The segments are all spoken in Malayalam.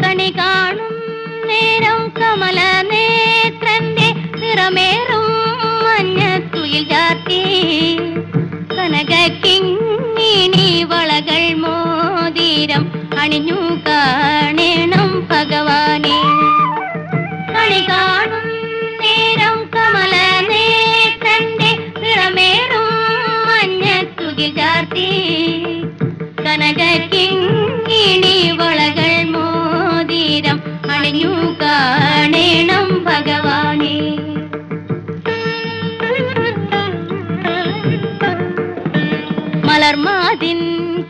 കണി കാണും നേരം കമല നേത്രന്റെ നിറമേറും മഞ്ഞത്തുയിൽ ചാർത്തി കനകിങ്ങിണി വളകൾ മോതിരം അണിഞ്ഞു കാണണം ഭഗവാനെ. കണി കാണും നേരം കമല നേത്രന്റെ നിറമേറും മഞ്ഞത്തുയിൽ ചാർത്തി കനകിങ്ങിണി വളകൾ മോതിരം അണിഞ്ഞു കാണണം ഭഗവാനെ. മലർമാതിൻ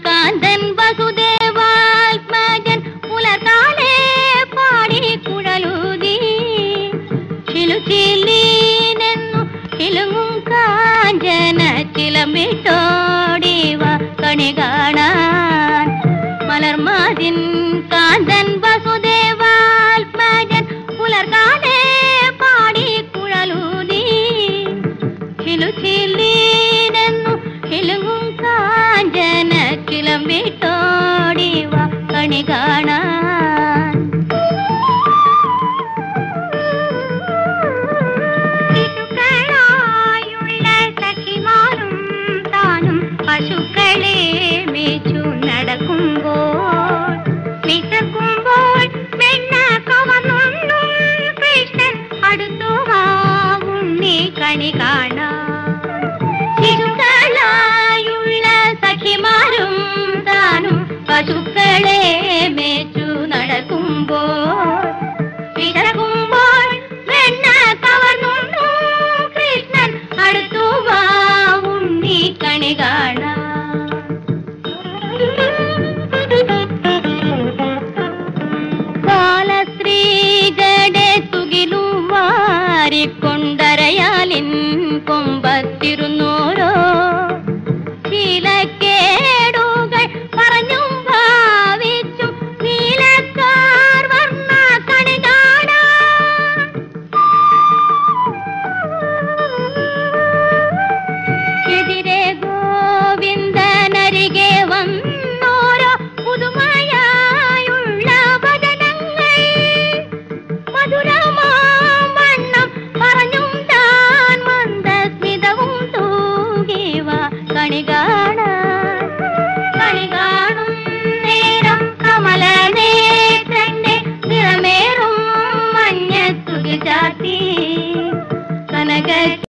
കാന്തൻ വസുദേവാത്മജൻ പുലർകാലേ പാടി കുഴലൂതി ചിലുചിലീനെന്നു ചിലുങ്ങും കാഞ്ചന ചിലമ്പിട്ടോടിവ കണി കാണാൻ. മലർമാതിൻ കാന്തൻ വസുദേവാത്മജൻ പുലർകാലേ പാടി കുഴലൂതി ചിലുചിലീനെന്നു ചിലുങ്ങും കാഞ്ചന ചിലമ്പിട്ടോടിവ കണി കാണാൻ. ശിശുക്കളായുള്ള സഖിമാരും താനും പശുക്കളെ മേച്ചു നടക്കുമ്പോൾ വിശക്കുമ്പോൾ വെണ്ണ കവർന്നും കൃഷ്ണൻ അടുത്തു വാവും നീ കണി കാണാൻ. ശിശുക്കളായുള്ള സഖിമാരും താനും പശുക്കളെ മേച്ചു നടക്കുമ്പോൾ വിശക്കുമ്പോൾ വെണ്ണ കവർന്നു കൃഷ്ണൻ അടുത്തു വാവും നീ കണി കാണാൻ. ബാലസ്ത്രീകളുടെ തുകിലും വാരിക്കൊണ്ടരയാലിൻ കൊമ്പത്തിരുന്നോരോ ശീലക്കേടുകൾ പറഞ്ഞും ഭാവിച്ചും നീലക്കാർ വർണ്ണ കണി കാണാൻ. എതിരെ ഗോവിന്ദനരികെ വന്നോരോ പുതുമയായുള്ള വദനങ്ങൾ മധുരമാം വണ്ണം പറഞ്ഞും താൻ മന്ദസ്മിതവും തൂകിവ കണി കാണാൻ. കണി കാണും നേരം കമല നേത്രന്റെ നിറമേറും മഞ്ഞത്തുകിൽ ചാർത്തി കനക